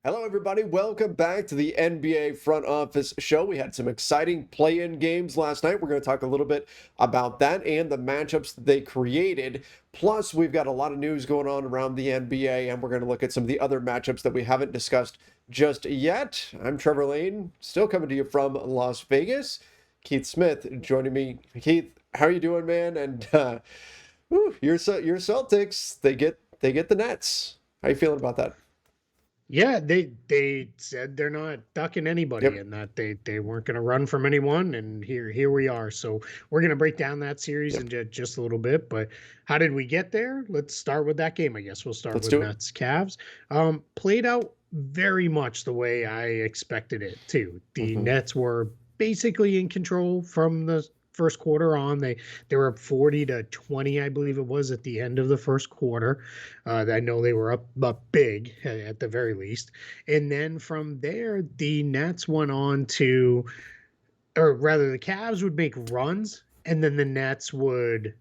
Hello, everybody. Welcome back to the NBA Front Office Show. We had some exciting play-in games last night. We're going to talk a little bit about that and the matchups that they created. Plus, we've got a lot of news going on around the NBA, and we're going to look at some of the other matchups that we haven't discussed just yet. I'm Trevor Lane, still coming to you from Las Vegas. Keith Smith joining me. Keith, how are you doing, man? And your Celtics, they get the Nets. How you feeling about that? Yeah, they said they're not ducking anybody Yep. and that they weren't going to run from anyone, and here we are. So we're going to break down that series Yep. in just a little bit. But how did we get there? Let's start with that game. I guess we'll start Let's with do it. Nets Cavs. Played out very much the way I expected it to. The Mhm. Nets were basically in control from the first quarter on. They were up 40-20, I believe it was, at the end of the first quarter. I know they were up big at the very least. And then from there, the Nets went on to, or rather, the Cavs would make runs, and then the Nets would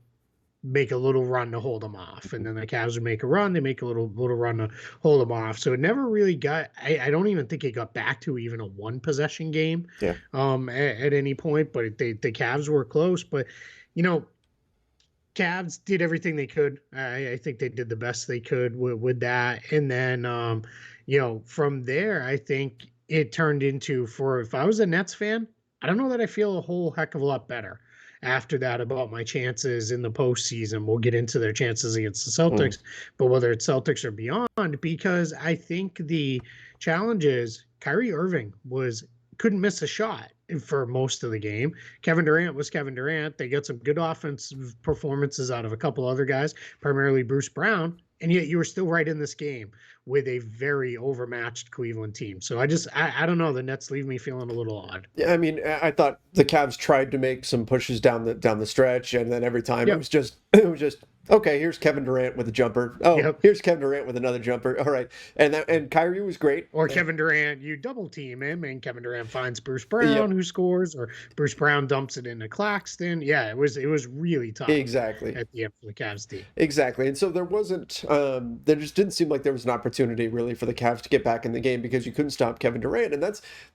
make a little run to hold them off, and then the Cavs would make a run. They make a little run to hold them off. So it never really got. I don't even think it got back to even a one possession game, Yeah. at any point. But the Cavs were close. But you know, Cavs did everything they could. I think they did the best they could with that. And then, from there, I think it turned into, for if I was a Nets fan, I don't know that I feel a whole heck of a lot better after that about my chances in the postseason. We'll get into their chances against the Mm. Celtics, but whether it's Celtics or beyond, because I think the challenge is Kyrie Irving couldn't miss a shot for most of the game. Kevin Durant was Kevin Durant. They got some good offensive performances out of a couple other guys, primarily Bruce Brown, and yet you were still right in this game with a very overmatched Cleveland team. So I don't know. The Nets leave me feeling a little odd. Yeah, I mean, I thought the Cavs tried to make some pushes down the stretch, and then every time Yep. it was just okay. Here's Kevin Durant with a jumper. Oh, Yep. here's Kevin Durant with another jumper. All right, and Kyrie was great. Or Kevin Durant, you double team him, and Kevin Durant finds Bruce Brown, Yep, who scores, or Bruce Brown dumps it into Claxton. Yeah, it was really tough exactly. at the end for the Cavs team. Exactly. And so there wasn't, there just didn't seem like there was an opportunity really for the Cavs to get back in the game because you couldn't stop Kevin Durant. And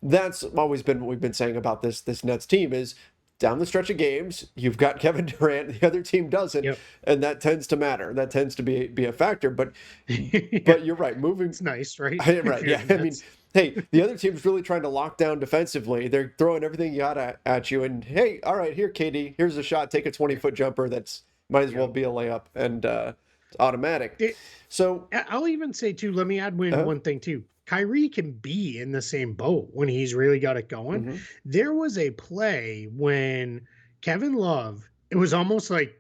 that's always been what we've been saying about this Nets team is down the stretch of games, you've got Kevin Durant, the other team doesn't, Yep. and that tends to matter. That tends to be a factor. But Yeah, but you're right, moving it's nice, right? If right, you're yeah. the I mean, Nets. hey, the other team's really trying to lock down defensively. They're throwing everything you got at you, and hey, all right, here, KD, here's a shot. Take a 20-foot jumper. That's might as well Yep. be a layup and it's automatic. It, So, I'll even say too. Let me add uh, one thing too. Kyrie can be in the same boat when he's really got it going. mhm, There was a play when Kevin Love. It was almost like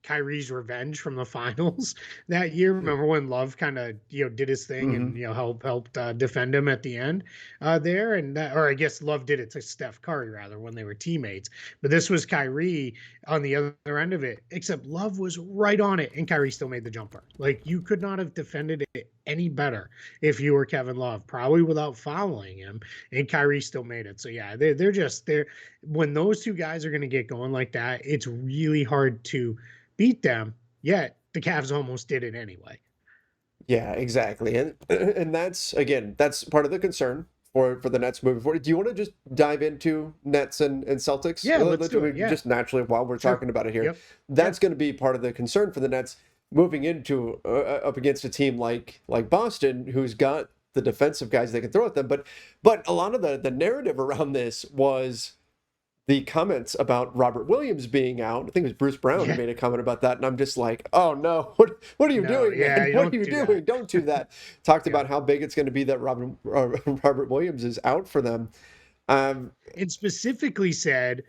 Kyrie's revenge from the finals that year. Remember when Love kind of did his thing and mhm. helped defend him at the end there, and or I guess Love did it to Steph Curry rather when they were teammates. But this was Kyrie on the other end of it, except Love was right on it, and Kyrie still made the jumper. Like, you could not have defended it any better if you were Kevin Love, probably without fouling him, and Kyrie still made it. So yeah, they're when those two guys are going to get going like that, it's really hard to beat them. Yet the Cavs almost did it anyway. Yeah, exactly. And that's again, that's part of the concern for the Nets moving forward. Do you want to just dive into Nets and Celtics? Yeah, let's Let's do do it. it Yeah, just naturally while we're sure. talking about it here. Yep. Yeah. That's going to be part of the concern for the Nets moving into up against a team like Boston, who's got the defensive guys they can throw at them. But a lot of the narrative around this was the comments about Robert Williams being out. I think it was Bruce Brown who Yeah. made a comment about that, and I'm just like, oh no, what are you No. doing, Yeah. man? You What are don't you do that. doing? Don't do that. Talked Yeah. about how big it's going to be that Robert Williams is out for them. Um, And specifically said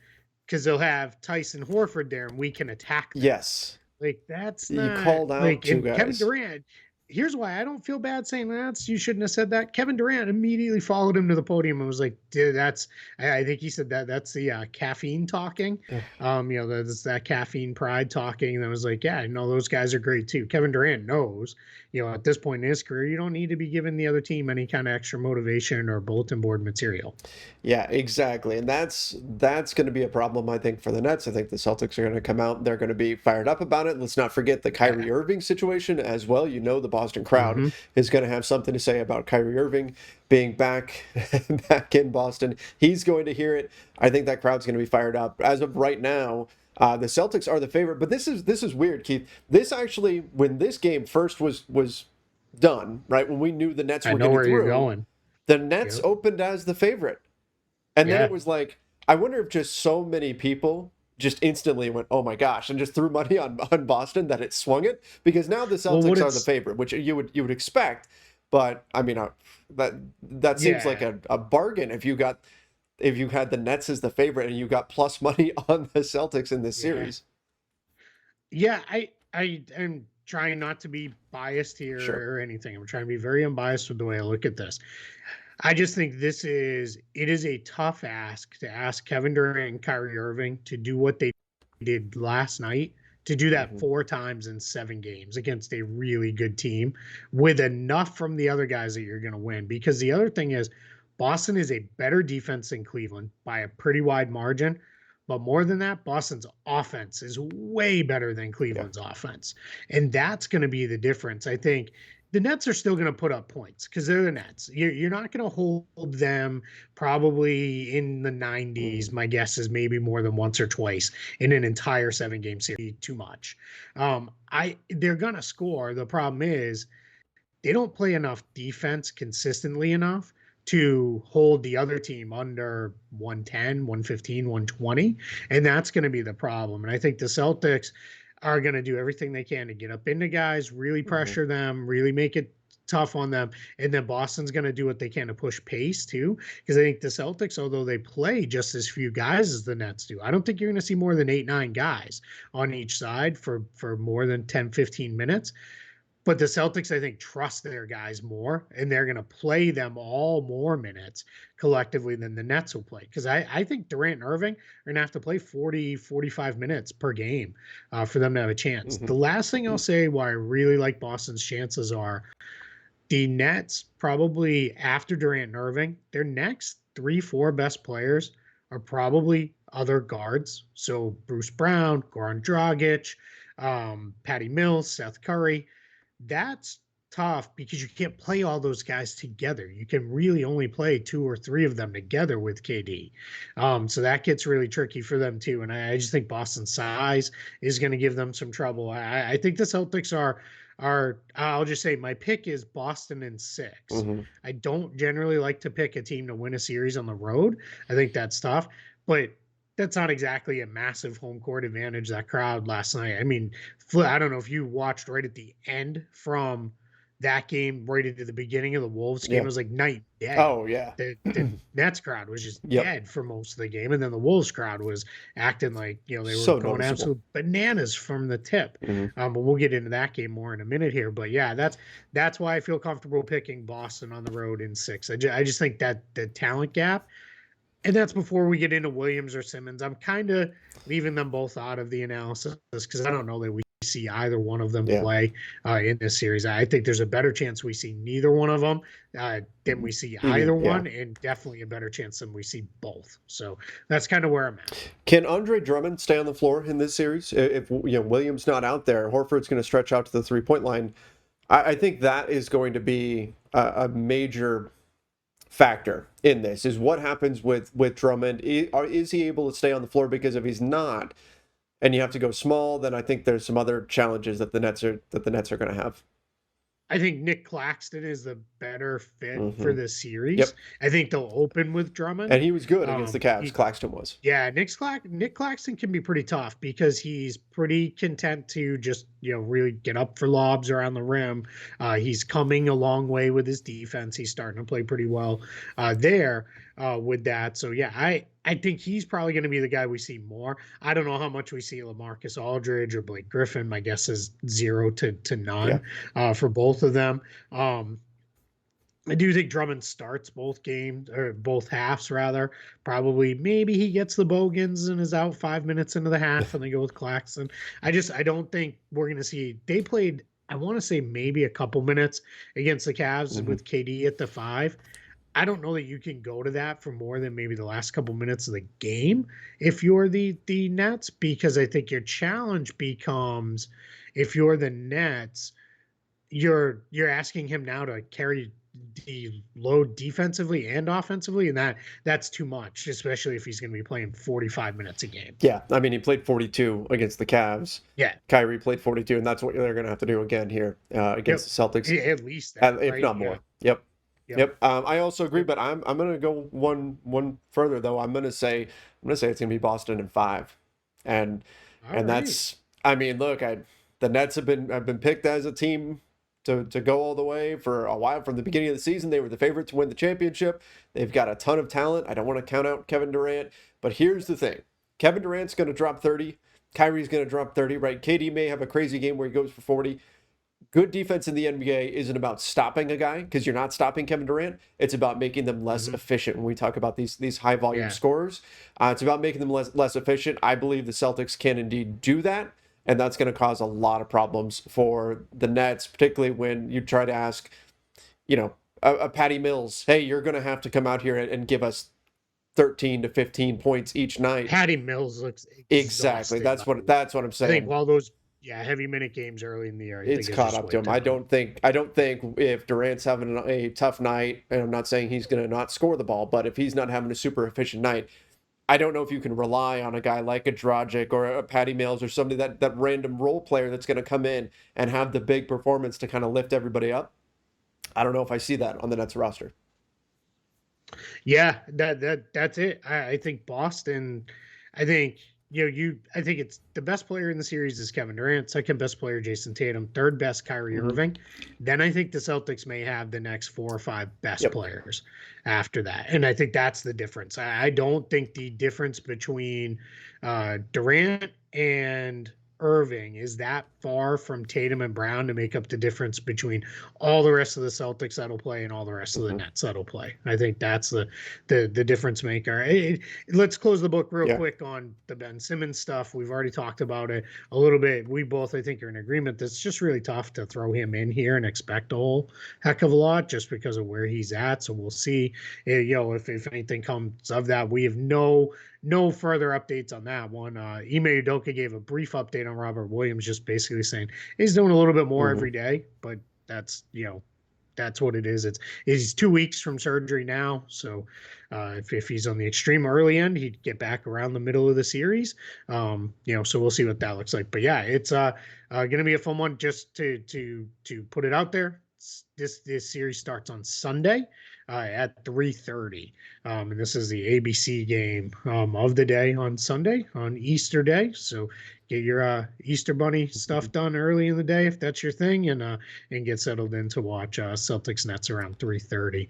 because they'll have Tyson Horford there, and we can attack them. yes, Like, that's he not called out like, two and Kevin guys. Durant. Here's why I don't feel bad saying that. You shouldn't have said that. Kevin Durant immediately followed him to the podium and was like, "Dude, that's." I think he said that's the caffeine talking. That's that caffeine pride talking. And I was like, "Yeah, I know those guys are great too." Kevin Durant knows, at this point in his career, you don't need to be giving the other team any kind of extra motivation or bulletin board material. Yeah, exactly. And that's going to be a problem, I think, for the Nets. I think the Celtics are going to come out. They're going to be fired up about it. Let's not forget the Yeah, Kyrie Irving situation as well. You know, the Boston crowd Mm-hmm. is going to have something to say about Kyrie Irving being back back in Boston. He's going to hear it. I think that crowd's going to be fired up. As of right now, the Celtics are the favorite, but this is weird, Keith. This actually, when this game first was done, right, when we knew the Nets I were know getting where you're through, going. the Nets Yep. opened as the favorite. And then Yeah. it was like, I wonder if just so many people just instantly went, oh my gosh, and just threw money on Boston that it swung it. Because now the Well, what Celtics are the it's favorite, which you would expect. But I mean, that seems like yeah. a bargain if you had the Nets as the favorite and you got plus money on the Celtics in this Yeah. series. Yeah, I am trying not to be biased Sure. here or anything. I'm trying to be very unbiased with the way I look at this. I just think it is a tough ask to ask Kevin Durant and Kyrie Irving to do what they did last night, to do that Hmm. 4 times in 7 games against a really good team with enough from the other guys that you're going to win. Because the other thing is, Boston is a better defense than Cleveland by a pretty wide margin. But more than that, Boston's offense is way better than Yeah. Cleveland's offense. And that's going to be the difference. I think the Nets are still going to put up points because they're the Nets. You're not going to hold them probably in the 90s. Hmm. My guess is maybe more than once or twice in an entire 7 game series. Too much. They're going to score. The problem is they don't play enough defense consistently enough to hold the other team under 110, 115, 120. And that's going to be the problem. And I think the Celtics are going to do everything they can to get up into guys, really Hmm. pressure them, really make it tough on them. And then Boston's going to do what they can to push pace too. Because I think the Celtics, although they play just as few guys as the Nets do, I don't think you're going to see more than 8, 9 guys on each side for more than 10, 15 minutes. But the Celtics, I think, trust their guys more, and they're going to play them all more minutes collectively than the Nets will play. Because I think Durant and Irving are going to have to play 40, 45 minutes per game for them to have a chance. Hmm. The last thing I'll say why I really like Boston's chances are the Nets, probably after Durant and Irving, their next 3, 4 best players are probably other guards. So Bruce Brown, Goran Dragic, Patty Mills, Seth Curry. That's tough because you can't play all those guys together. You can really only play 2 or 3 of them together with KD. So that gets really tricky for them too. And I just think Boston's size is going to give them some trouble. I think the Celtics are I'll just say my pick is Boston in 6. Hmm. I don't generally like to pick a team to win a series on the road. I think that's tough, but that's not exactly a massive home court advantage. That crowd last night. I mean, I don't know if you watched right at the end from that game right into the beginning of the Wolves game. Yeah. It was like night and day. Oh yeah. The Nets crowd was just Yep. dead for most of the game, and then the Wolves crowd was acting like they were So going noticeable. absolute bananas from the tip. Hmm. But we'll get into that game more in a minute here. But yeah, that's why I feel comfortable picking Boston on the road in 6. I just think that the talent gap, and that's before we get into Williams or Simmons. I'm kind of leaving them both out of the analysis because I don't know that we see either one of them Yeah. play in this series. I think there's a better chance we see neither one of them than we see either Yeah. one, and definitely a better chance than we see both. So that's kind of where I'm at. Can Andre Drummond stay on the floor in this series? If Williams not out there, Horford's going to stretch out to the 3-point line. I think that is going to be a major factor in this. Is what happens with Drummond? Is he able to stay on the floor? Because if he's not, and you have to go small, then I think there's some other challenges that the Nets are going to have. I think Nick Claxton is the better fit for Hmm. this series. Yep. I think they'll open with Drummond. And he was good against the Cavs. He, Claxton was. Yeah, Nick Claxton can be pretty tough because he's pretty content to just really get up for lobs around the rim. He's coming a long way with his defense. He's starting to play pretty well there with that. So yeah, I think he's probably going to be the guy we see more. I don't know how much we see LaMarcus Aldridge or Blake Griffin. My guess is 0 to Yeah. none for both of them. I do think Drummond starts both games or both halves rather. Probably maybe he gets the Bogans and is out 5 minutes into the half and they go with Claxton. I don't think we're going to see. They played, I want to say maybe a couple minutes against the Cavs Hmm. with KD at the 5. I don't know that you can go to that for more than maybe the last couple minutes of the game if you're the Nets, because I think your challenge becomes, if you're the Nets, you're asking him now to carry the load defensively and offensively, and that's too much, especially if he's going to be playing 45 minutes a game. Yeah, I mean, he played 42 against the Cavs. Yeah. Kyrie played 42, and that's what they're going to have to do again here against the Celtics, At least that, if right? not more. Yep. Yep. Yep. I also agree, but I'm going to go one further though. I'm going to say it's going to be Boston in 5, and All right. that's, I mean, look, the Nets have been picked as a team to go all the way for a while. From the beginning of the season, they were the favorite to win the championship. They've got a ton of talent. I don't want to count out Kevin Durant, but here's the thing: Kevin Durant's going to drop 30. Kyrie's going to drop 30. Right? KD may have a crazy game where he goes for 40. Good defense in the NBA isn't about stopping a guy, because you're not stopping Kevin Durant. It's about making them less efficient. When we talk about these high volume scorers, it's about making them less efficient. I believe the Celtics can indeed do that, and that's going to cause a lot of problems for the Nets, particularly when you try to ask, a Patty Mills, hey, you're going to have to come out here and give us 13 to 15 points each night. Patty Mills looks exactly. That's what I'm saying. I think all those heavy minute games early in the year, it's caught up to him. I don't think if Durant's having a tough night, and I'm not saying he's going to not score the ball, but if he's not having a super efficient night, I don't know if you can rely on a guy like a Dragic or a Patty Mills or somebody that random role player that's going to come in and have the big performance to kind of lift everybody up. I don't know if I see that on the Nets roster. Yeah, that's it. I think Boston. I think I think it's the best player in the series is Kevin Durant. Second best player Jason Tatum. Third best Kyrie Irving. Then I think the Celtics may have the next 4 or 5 best players after that, and I think that's the difference. I don't think the difference between Durant and Irving is that far from Tatum and Brown to make up the difference between all the rest of the Celtics that'll play and all the rest of the Nets that'll play. I think that's the difference maker. Let's close the book real quick on the Ben Simmons stuff. We've already talked about it a little bit. We both, I think, are in agreement that it's just really tough to throw him in here and expect a whole heck of a lot just because of where he's at. So we'll see, if anything comes of that. We have no further updates on that one. Ime Udoka gave a brief update on Robert Williams, just basically saying he's doing a little bit more every day, but that's what it is. He's 2 weeks from surgery now. So if he's on the extreme early end, he'd get back around the middle of the series. So we'll see what that looks like. But yeah, it's going to be a fun one just to put it out there. This series starts on Sunday at 3:30. And this is the ABC game of the day on Sunday, on Easter Day. So get your Easter Bunny stuff done early in the day if that's your thing, and get settled in to watch Celtics-Nets around 3:30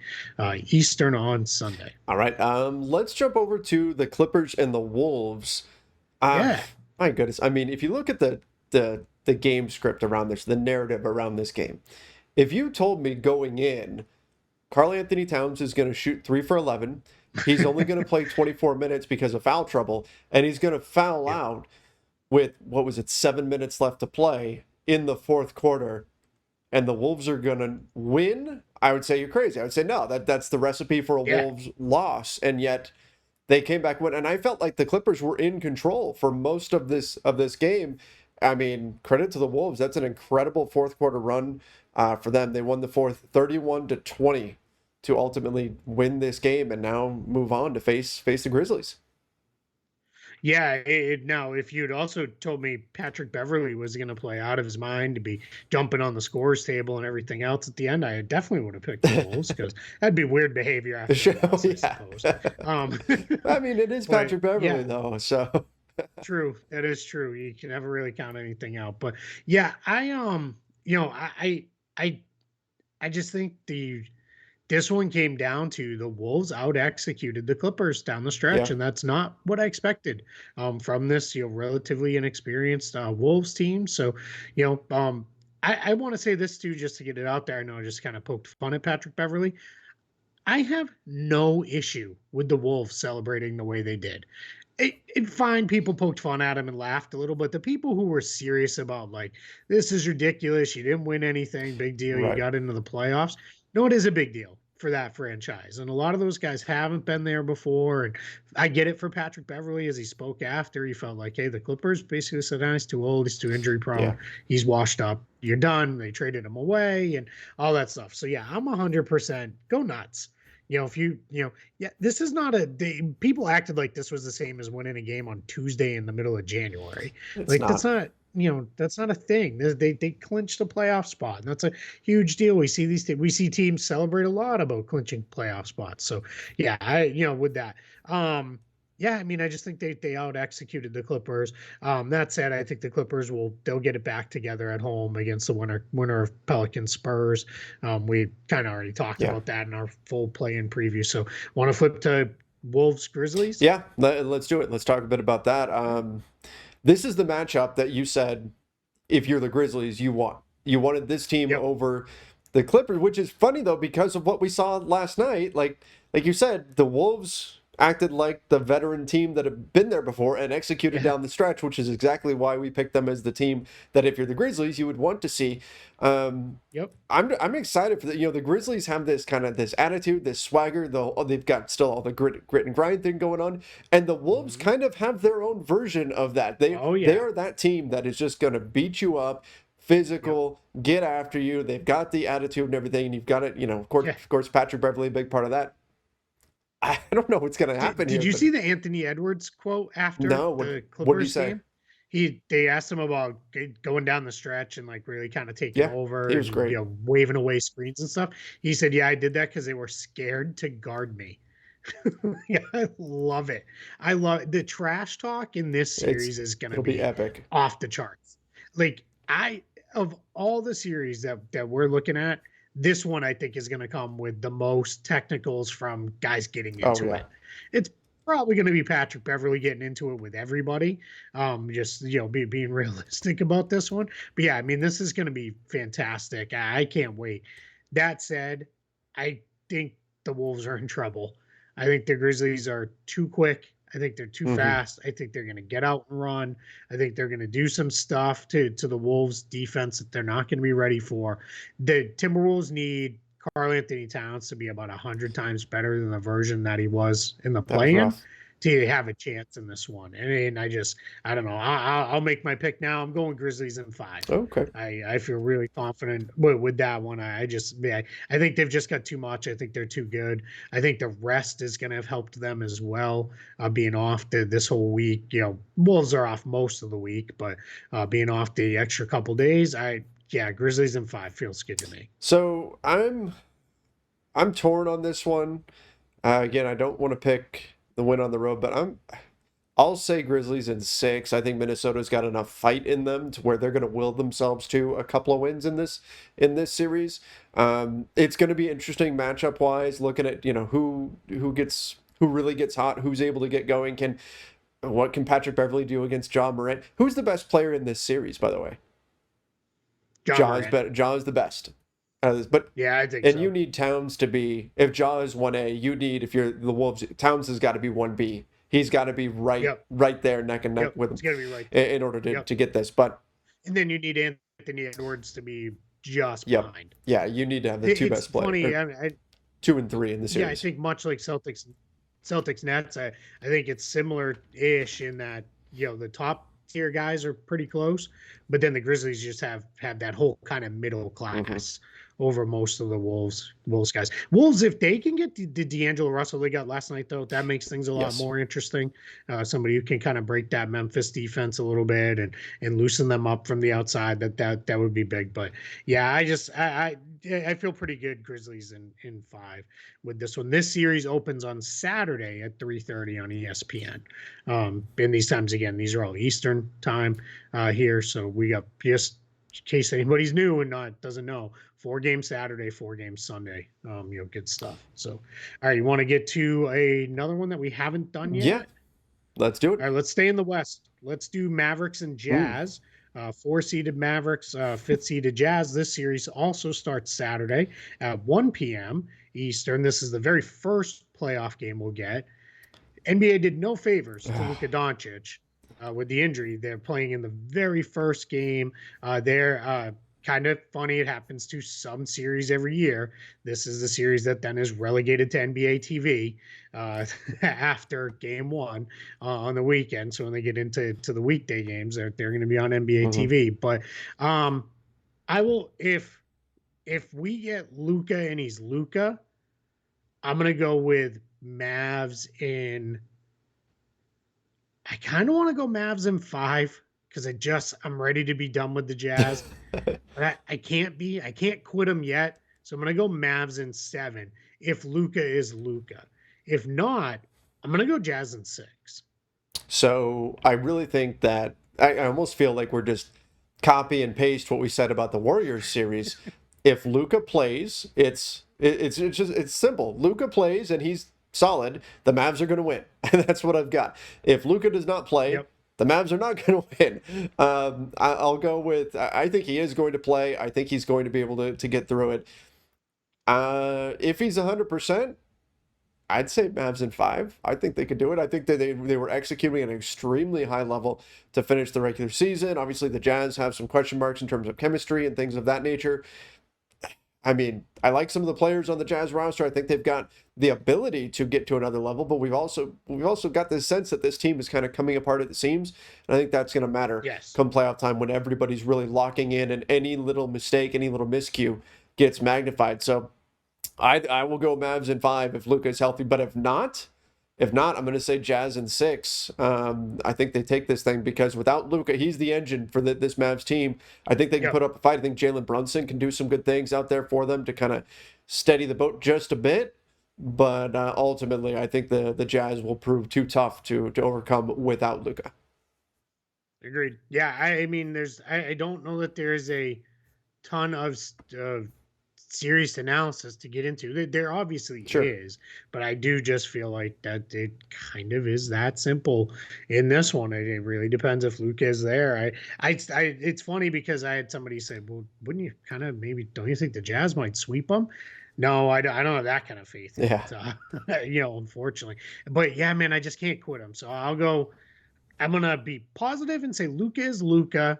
Eastern on Sunday. All right, let's jump over to the Clippers and the Wolves. My goodness, I mean, if you look at the game script around this, the narrative around this game, if you told me going in, Karl Anthony Towns is going to shoot 3 for 11. He's only going to play 24 minutes because of foul trouble, and he's going to foul out with, 7 minutes left to play in the fourth quarter, and the Wolves are going to win, I would say you're crazy. I would say no, that's the recipe for a Wolves loss, and yet they came back and win. And I felt like the Clippers were in control for most of this game. I mean, credit to the Wolves. That's an incredible fourth quarter run for them. They won the fourth 31-20 to ultimately win this game and now move on to face the Grizzlies. Yeah, now if you'd also told me Patrick Beverley was going to play out of his mind, to be jumping on the scores table and everything else at the end, I definitely would have picked the Wolves, because that'd be weird behavior after the loss, I suppose. I mean, it is Patrick Beverley though, so true. That is true. You can never really count anything out. But yeah, I just think this one came down to the Wolves out-executed the Clippers down the stretch, and that's not what I expected from this relatively inexperienced Wolves team. So, I want to say this too, just to get it out there. I know I just kind of poked fun at Patrick Beverley. I have no issue with the Wolves celebrating the way they did. It fine, people poked fun at him and laughed a little, but the people who were serious about, like, this is ridiculous, you didn't win anything, big deal, you got into the playoffs. No, it is a big deal for that franchise. And a lot of those guys haven't been there before. And I get it for Patrick Beverley as he spoke after. He felt like, hey, the Clippers basically said, he's too old, he's too injury prone, Yeah. he's washed up, you're done. They traded him away and all that stuff. So yeah, I'm 100% go nuts. If this is not people acted like this was the same as winning a game on Tuesday in the middle of January. It's not. That's not a thing. They clinched a playoff spot, and that's a huge deal. We see teams celebrate a lot about clinching playoff spots. So yeah, with that, I just think they out executed the Clippers. That said, I think the Clippers they'll get it back together at home against the winner of Pelicans Spurs. We kind of already talked about that in our full play-in preview. So want to flip to Wolves-Grizzlies? Yeah, let's do it. Let's talk a bit about that. This is the matchup that you said, if you're the Grizzlies, you want. You wanted this team over the Clippers, which is funny, though, because of what we saw last night. Like you said, the Wolves acted like the veteran team that had been there before and executed down the stretch, which is exactly why we picked them as the team that, if you're the Grizzlies, you would want to see. I'm excited for that. The Grizzlies have this attitude, this swagger. They've got still all the grit and grind thing going on, and the Wolves kind of have their own version of that. They are that team that is just going to beat you up. Physical, get after you. They've got the attitude and everything, and you've got it. Of course, Patrick Beverley, a big part of that. I don't know what's going to happen. Did you see the Anthony Edwards quote after the Clippers game? They asked him about going down the stretch and really kind of taking over. He was great. Waving away screens and stuff. He said, "Yeah, I did that because they were scared to guard me." I love it. I love the trash talk in this series is going to be epic, off the charts. Of all the series that we're looking at, this one I think is going to come with the most technicals from guys getting into it. It's probably going to be Patrick Beverley getting into it with everybody. Being realistic about this one. But yeah, this is going to be fantastic. I can't wait. That said, I think the Wolves are in trouble. I think the Grizzlies are too quick. I think they're too fast. I think they're going to get out and run. I think they're going to do some stuff to the Wolves defense that they're not going to be ready for. The Timberwolves need Karl-Anthony Towns to be about 100 times better than the version that he was in the play-in to have a chance in this one. And I don't know. I'll make my pick now. I'm going Grizzlies in 5. Okay. I feel really confident with that one. I think they've just got too much. I think they're too good. I think the rest is going to have helped them as well. Being off this whole week, Wolves are off most of the week, but being off the extra couple days, Grizzlies in 5 feels good to me. So I'm torn on this one. Again, I don't want to pick the win on the road, but I'll say Grizzlies in 6. I think Minnesota's got enough fight in them to where they're going to will themselves to a couple of wins in this series. It's going to be interesting matchup wise, looking at who really gets hot, who's able to get going. What can Patrick Beverley do against Ja Morant? Who's the best player in this series, by the way? Ja is the best. But yeah, I think so. And you need Towns to be, if Ja is 1A, you need, if you're the Wolves, Towns has got to be 1B. He's got to be right there neck and neck with him. He's got to be right in order to get this. But and then you need Anthony Edwards to be just behind. Yeah, you need to have the two best players. 2 and 3 in the series. Yeah, I think much like Celtics-Nets, I think it's similar-ish in that the top tier guys are pretty close, but then the Grizzlies just have that whole kind of middle class over most of the Wolves guys. Wolves, if they can get the D'Angelo Russell they got last night, though, that makes things a lot more interesting. Somebody who can kind of break that Memphis defense a little bit and loosen them up from the outside, that would be big. But yeah, I feel pretty good Grizzlies in 5 with this one. This series opens on Saturday at 3:30 on ESPN. And these times, again, these are all Eastern time here. So we got, just in case anybody's new and doesn't know, 4 games Saturday, 4 games Sunday. Good stuff. So, all right, you want to get to another one that we haven't done yet? Yeah, let's do it. All right, let's stay in the West. Let's do Mavericks and Jazz. 4-seeded Mavericks, 5th-seeded Jazz. This series also starts Saturday at 1 p.m. Eastern. This is the very first playoff game we'll get. NBA did no favors to Luka Doncic with the injury. They're playing in the very first game. kind of funny. It happens to some series every year. This is the series that then is relegated to NBA TV after game one on the weekend. So when they get into the weekday games, they're going to be on NBA Mhm. TV. But I will if we get Luka and he's Luka, I'm going to go with Mavs in. I kind of want to go Mavs in 5 because I'm ready to be done with the Jazz. But I can't quit them yet. So I'm gonna go Mavs in 7 if Luka is Luka. If not, I'm gonna go Jazz in 6. So I really think that I almost feel like we're just copy and paste what we said about the Warriors series. If Luca plays, it's simple. Luca plays and he's solid. The Mavs are going to win, and that's what I've got. If Luca does not play, Yep. the Mavs are not going to win. I'll go with. I think he is going to play. I think he's going to be able to get through it. If he's 100%. I'd say Mavs in 5. I think they could do it. I think that they were executing at an extremely high level to finish the regular season. Obviously, the Jazz have some question marks in terms of chemistry and things of that nature. I mean, I like some of the players on the Jazz roster. I think they've got the ability to get to another level, but we've also got this sense that this team is kind of coming apart at the seams, and I think that's going to matter Yes. come playoff time when everybody's really locking in, and any little mistake, any little miscue gets magnified. So I will go Mavs in 5 if Luka is healthy, but if not, I'm going to say Jazz in 6. I think they take this thing because without Luka, he's the engine for this Mavs team. I think they can Yep. put up a fight. I think Jalen Brunson can do some good things out there for them to kind of steady the boat just a bit. But ultimately, I think the Jazz will prove too tough to overcome without Luka. Agreed. Yeah. I mean, I don't know that there's a ton of serious analysis to get into. There obviously Sure. is, but I do just feel like that it kind of is that simple in this one. It really depends if Luke is there. It's funny because I had somebody say, "Well, wouldn't you kind of maybe don't you think the Jazz might sweep them?" No, I don't have that kind of faith in Yeah. it, unfortunately. But yeah, man, I just can't quit him. So I'll go. I'm gonna be positive and say Luka is Luka,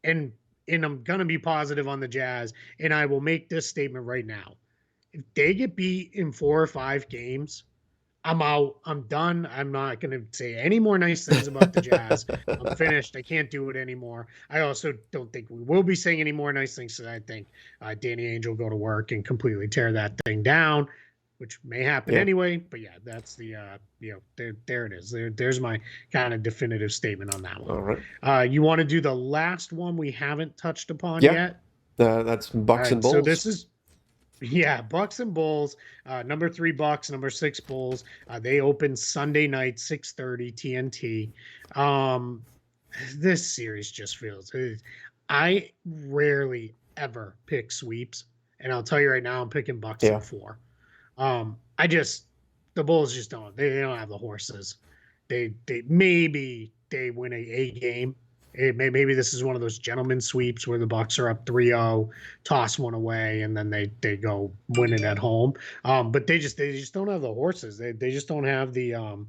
and I'm gonna be positive on the Jazz, and I will make this statement right now. If they get beat in 4 or 5 games, I'm out. I'm done. I'm not gonna say any more nice things about the Jazz. I'm finished. I can't do it anymore. I also don't think we will be saying any more nice things. So I think Danny Ainge will go to work and completely tear that thing down, which may happen Yeah. anyway. But yeah, that's the there it is. There's my kind of definitive statement on that All one. right. You want to do the last one we haven't touched upon Yeah. yet? That's All Bucks and right, so Bulls. this is yeah, Bucks and Bulls. Number 3 Bucks, number 6 Bulls. They open Sunday night, 6:30 TNT. Um, this series just feels. I rarely ever pick sweeps, and I'll tell you right now, I'm picking Bucks in Yeah. 4. I just the Bulls just don't. They don't have the horses. They maybe they win a game. Maybe this is one of those gentleman sweeps where the Bucks are up 3-0, toss one away, and then they go win it at home. But they just don't have the horses. They just don't have the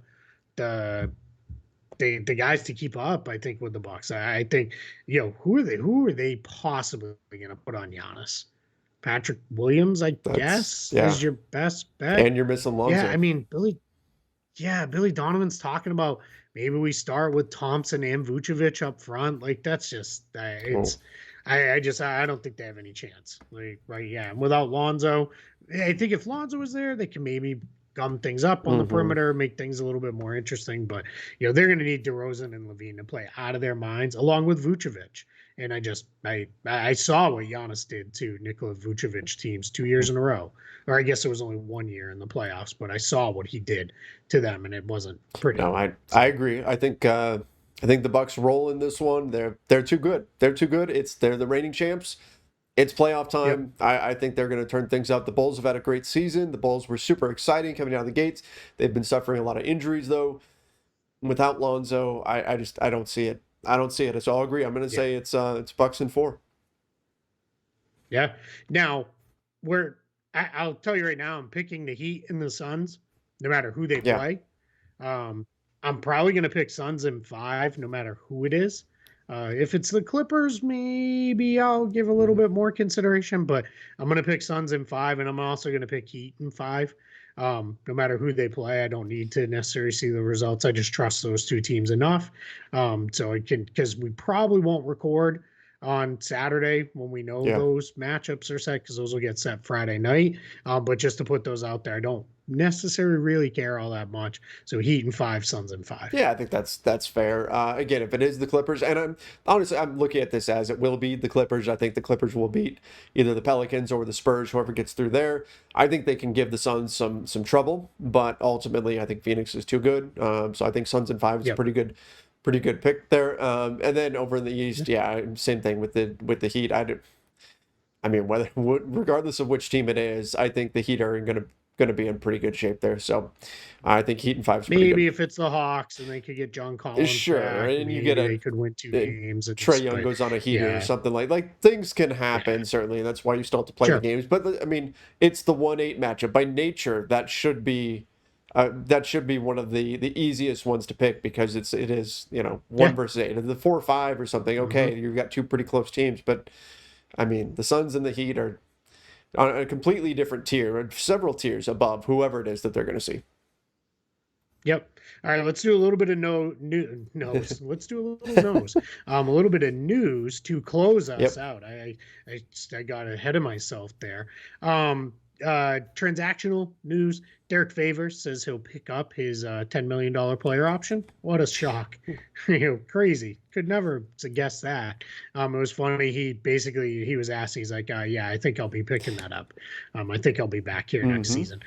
the guys to keep up. I think with the Bucks. I think who are they possibly going to put on Giannis? Patrick Williams, I guess, Yeah. is your best bet. And you're missing Yeah, I Lonzo. mean Billy Donovan's talking about maybe we start with Thompson and Vucevic up front. Like that's just Oh. it's I don't think they have any chance. Like right, yeah. And without Lonzo, I think if Lonzo was there, they can maybe gum things up on the Hmm. perimeter, make things a little bit more interesting. But they're going to need DeRozan and Levine to play out of their minds, along with Vucevic. And I saw what Giannis did to Nikola Vucevic teams 2 years in a row, or I guess it was only 1 year in the playoffs, but I saw what he did to them, and it wasn't pretty. No, I So agree. I think the Bucks roll in this one. They're too good. They're too good. They're the reigning champs. It's playoff yep, time. I think they're going to turn things up. The Bulls have had a great season. The Bulls were super exciting coming out of the gates. They've been suffering a lot of injuries though. Without Lonzo, I don't see it. I don't see it. So I'll agree. I'm going to yeah, say it's Bucks in 4. yeah. Now I'll tell you right now, I'm picking the Heat and the Suns, no matter who they Yeah. play. Um, I'm probably going to pick Suns in 5, no matter who it is. If it's the Clippers, maybe I'll give a little bit more consideration, but I'm going to pick Suns in 5, and I'm also going to pick Heat in 5. No matter who they play, I don't need to necessarily see the results. I just trust those two teams enough. So I can, because we probably won't record on Saturday when we know Yeah. those matchups are set, because those will get set Friday night. But just to put those out there, I don't necessarily really care all that much. So Heat in 5, Suns in 5. Yeah, I think that's fair. Again, if it is the Clippers, and I'm looking at this as it will be the Clippers. I think the Clippers will beat either the Pelicans or the Spurs, whoever gets through there. I think they can give the Suns some trouble, but ultimately, I think Phoenix is too good. So I think Suns in 5 is a Yep. pretty good pick there. And then over in the East, yeah, same thing with the Heat. I mean, regardless of which team it is, I think the Heat are going to be in pretty good shape there. So I think Heat in 5 is pretty Maybe good. if it's the Hawks and they could get John Collins Sure, back, and you maybe get they could win 2 games. Trey Young But goes on a heater or yeah, something like things can happen certainly, and that's why you still have to play the sure. games. But I mean, it's the 1-8 matchup by nature. That should be one of the easiest ones to pick because it is 1 Yeah. versus 8. If the 4-5 or something, hmm okay, you've got two pretty close teams. But I mean, the Suns and the Heat are on a completely different tier, several tiers above whoever it is that they're going to see. Yep. All right, let's do a little bit of nose. Let's do a little nose. A little bit of news to close us Yep. out. I got ahead of myself there. Transactional news. Derek Favors says he'll pick up his $10 million player option. What a shock. Crazy. Could never guess that. It was funny. He was asked, he's like, yeah, I think I'll be picking that up. I think I'll be back here next Mm-hmm. season.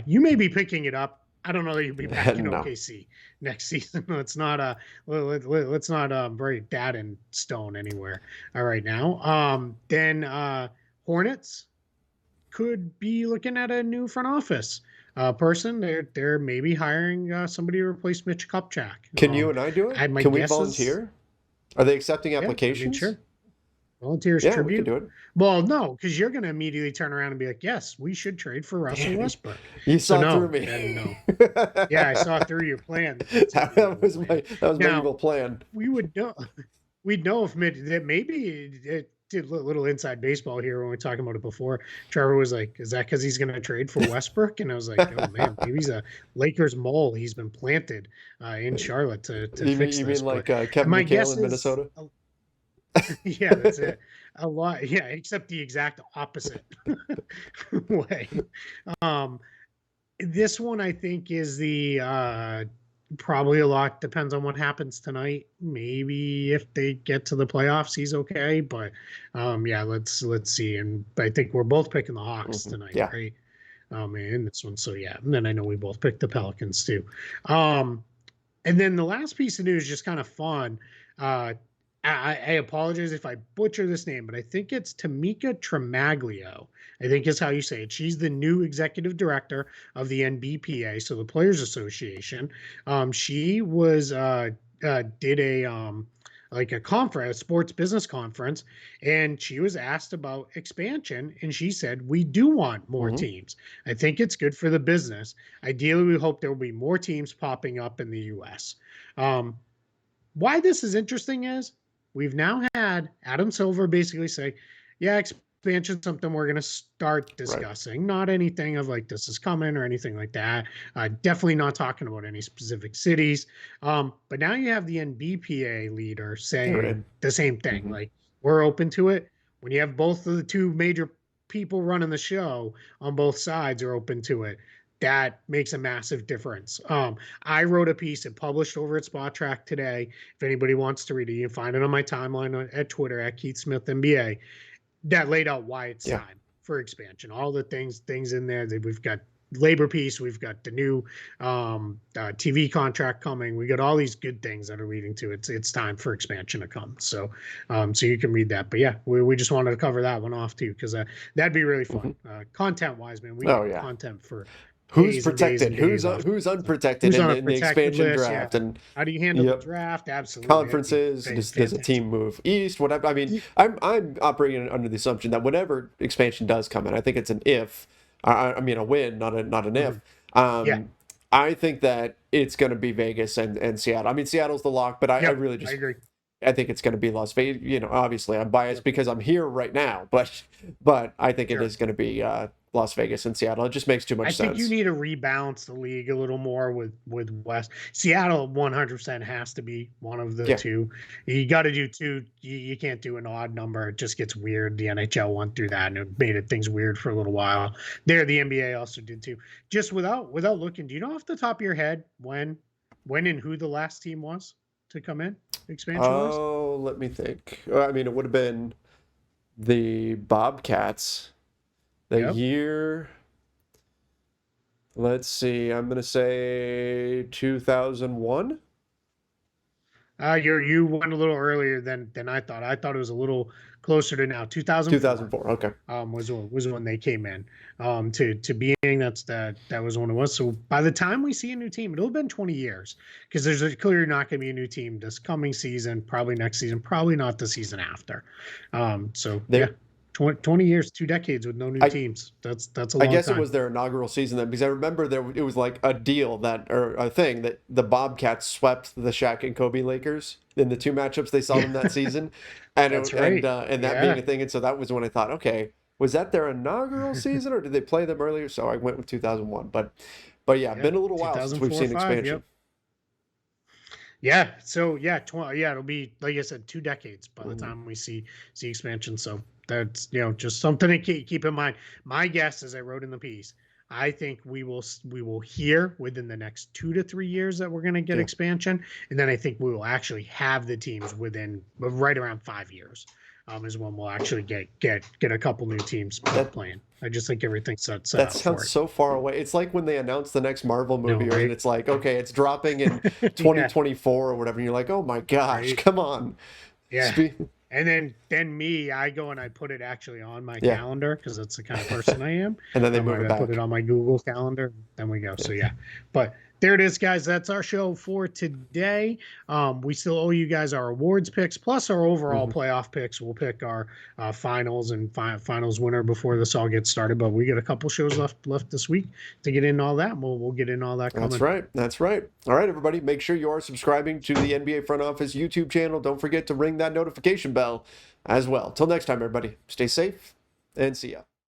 You may be picking it up. I don't know that you'll be back in No. OKC next season. Let's not let's not break that in stone anywhere. All right now. Then Hornets could be looking at a new front office person. They're maybe hiring somebody to replace Mitch Kupchak. Can you and I do it? My Can we guess is, volunteer? Are they accepting yeah, I mean, applications? sure. Volunteers Yeah, we tribute. can do it. Well, no, because you're going to immediately turn around and be like, yes, we should trade for Russell Damn, Westbrook. you So saw through no, me. no. Yeah, I saw through your plan. That was my Now, evil plan. we would know. We'd know if that maybe it did a little inside baseball here when we were talking about it before. Trevor was like, "Is that because he's going to trade for Westbrook?" And I was like, "Oh man, maybe he's a Lakers mole. He's been planted in Charlotte to fix You this." mean like But Kevin my McHale guess in is, Minnesota? yeah, that's it. A lot, yeah, except the exact opposite way. Um, this one I think is the probably a lot depends on what happens tonight. Maybe if they get to the playoffs, he's okay. But yeah, let's see. And I think we're both picking the Hawks tonight, Yeah. right? In this one. So yeah, and then I know we both picked the Pelicans too. And then the last piece of news, just kind of fun. I apologize if I butcher this name, but I think it's Tamika Tremaglio. I think is how you say it. She's the new executive director of the NBPA, so the Players Association. She was did like a conference, a sports business conference, and she was asked about expansion, and she said, "We do want more teams. I think it's good for the business. Ideally, we hope there will be more teams popping up in the U.S." Why this is interesting is we've now had Adam Silver basically say, yeah, expansion is something we're going to start discussing. Right. Not anything of like this is coming or anything like that. Definitely not talking about any specific cities. But now you have the NBPA leader saying the same thing. Like, we're open to it. When you have both of the two major people running the show on both sides are open to it, that makes a massive difference. I wrote a piece and published over at Spot Track today. If anybody wants to read it, you can find it on my timeline at Twitter at Keith Smith NBA. That laid out why it's time for expansion. All the things in there that we've got labor piece, we've got the new TV contract coming. We got all these good things that are leading to it's time for expansion to come. So so you can read that. But yeah, we just wanted to cover that one off too, because that'd be really fun. Content wise, man, we got content for who's protected, who's unprotected in the expansion draft, and how do you handle the draft? Absolutely. Conferences, does a team move east, whatever. I mean, I'm operating under the assumption that whatever expansion does come in, I think it's an if, I mean a win, not an if. I think that it's going to be Vegas and Seattle. I mean, Seattle's the lock, but I really just agree. I think it's going to be Las Vegas. You know, obviously I'm biased because I'm here right now, but I think it Sure. is going to be Las Vegas and Seattle. It just makes too much I think you sense. need to rebalance the league a little more with West. Seattle 100% has to be one of the Yeah. two. You got to do two. You can't do an odd number. It just gets weird. The NHL went through that and it made things weird for a little while. There, the NBA also did too. Just without looking, do you know off the top of your head when and who the last team was to come in expansion wise? Oh, let me think. I mean, it would have been the Bobcats. The Yep. year, let's see, I'm gonna say 2001. You went a little earlier than I thought. I thought it was a little closer to now. 2004 2004. Okay. was when they came in. To being that was when it was. So by the time we see a new team, it'll have been 20 years because there's clearly not going to be a new team this coming season, probably next season, probably not the season after. So yeah. There, 20 years, 2 decades with no new I teams. That's a I long guess it time. was their inaugural season then, because I remember it was like a deal that or a thing that the Bobcats swept the Shaq and Kobe Lakers in the two matchups they saw Yeah, them that season, and that's right. and that being Yeah, a thing, and so that was when I thought, okay, was that their inaugural season or did they play them earlier? So I went with 2001, but yeah, yeah. been a little while since we've 2004, seen five. expansion. Yep. Yeah. So yeah, yeah, it'll be like I said, 2 decades by the Mhm. time we see expansion. So that's just something to keep in mind. My guess, as I wrote in the piece, I think we will hear within the next 2 to 3 years that we're going to get Yeah. expansion, and then I think we will actually have the teams within right around 5 years. Is when we'll actually get a couple new teams That playing. I just think everything's set that up for sounds it. so far away. It's like when they announce the next Marvel No, movie, and right? it's like, okay, it's dropping in Yeah, 2024 or whatever, and you're like, oh my gosh, right. come on. Yeah. Spe- And then me, I go and I put it actually on my yeah, calendar because that's the kind of person I am. and then they move it I put it back. on my Google calendar. Then we go. Yeah. So yeah, but there it is, guys. That's our show for today. We still owe you guys our awards picks plus our overall Mhm. playoff picks. We'll pick our finals and finals winner before this all gets started. But we got a couple shows left this week to get in all that. We'll get in all that That's coming. right. That's right. All right, everybody. Make sure you are subscribing to the NBA Front Office YouTube channel. Don't forget to ring that notification bell as well. Till next time, everybody. Stay safe and see ya.